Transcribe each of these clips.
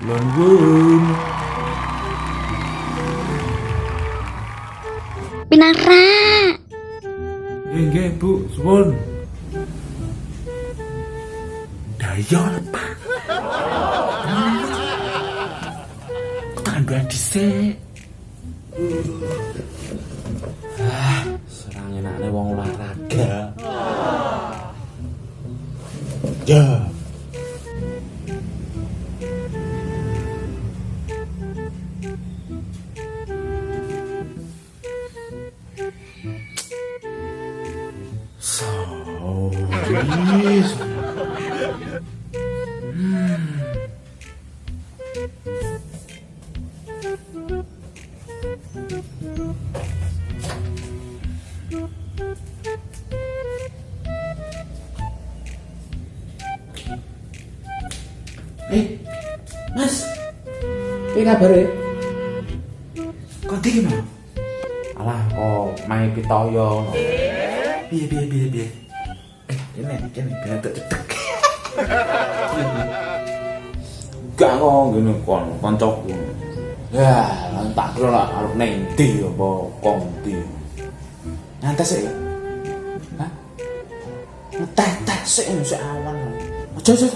Lanjut. Pinara. Nggih, Bu, suwun. Dayol, Pak. Tanduan dhisik. Serang enakne wong olahraga. Ya. Sorry. Mas, apa kabar ya? Kok di gimana? Alah, kok main pitoyo. Biar. Ini biar dedek. Gak kok gini koncoku. Ya, tak kira lah arep nang ndi apa kong ndi. Nyantai sik. Hah? Ngeteh sik awan. Aja.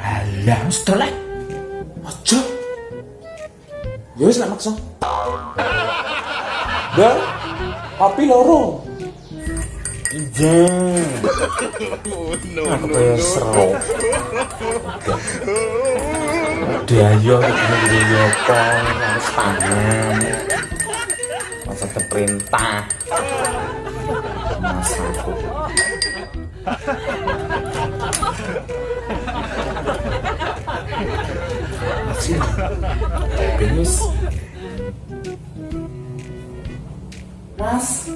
Alah, mesti lek. Aja. Ya wis lek maksa. Dah, kopi loro. Iya. Aku pengen seru. Dia yo gini apa harus tangan. Masa perintah. Masaku. Masih. Benis. Mas,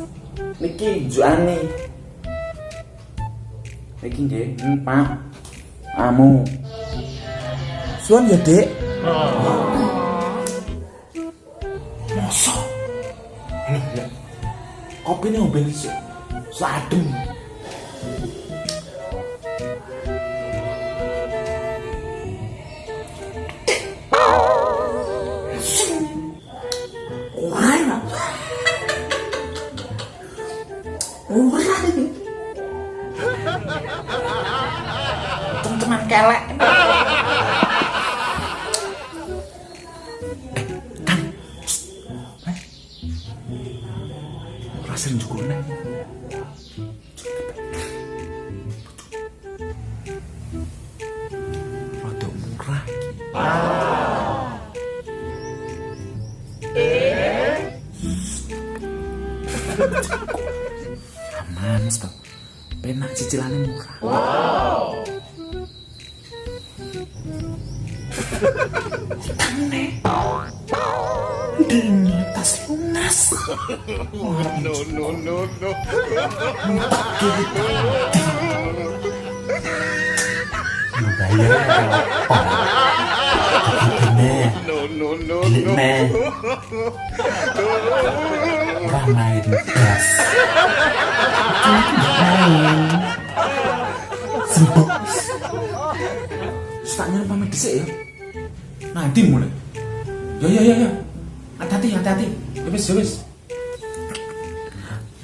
niki juane. Niki nggih, Pak. Amu. Suwun ya, Dek. Masa? Kopi ini ngombe sik. Sadem. Teman kelek. Rasain juga nih. Rada murah. Aman, stop. Penak cicilannya murah. Wow. Tane. Dini tas lunas. No. Bayar no. Orang main gas. Main. Sibuk. Setanya pamit dhisik ya. Nanti mulai. Ya. Hati-hati. Ya wis.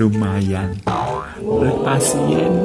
Lumayan. Oleh pasien.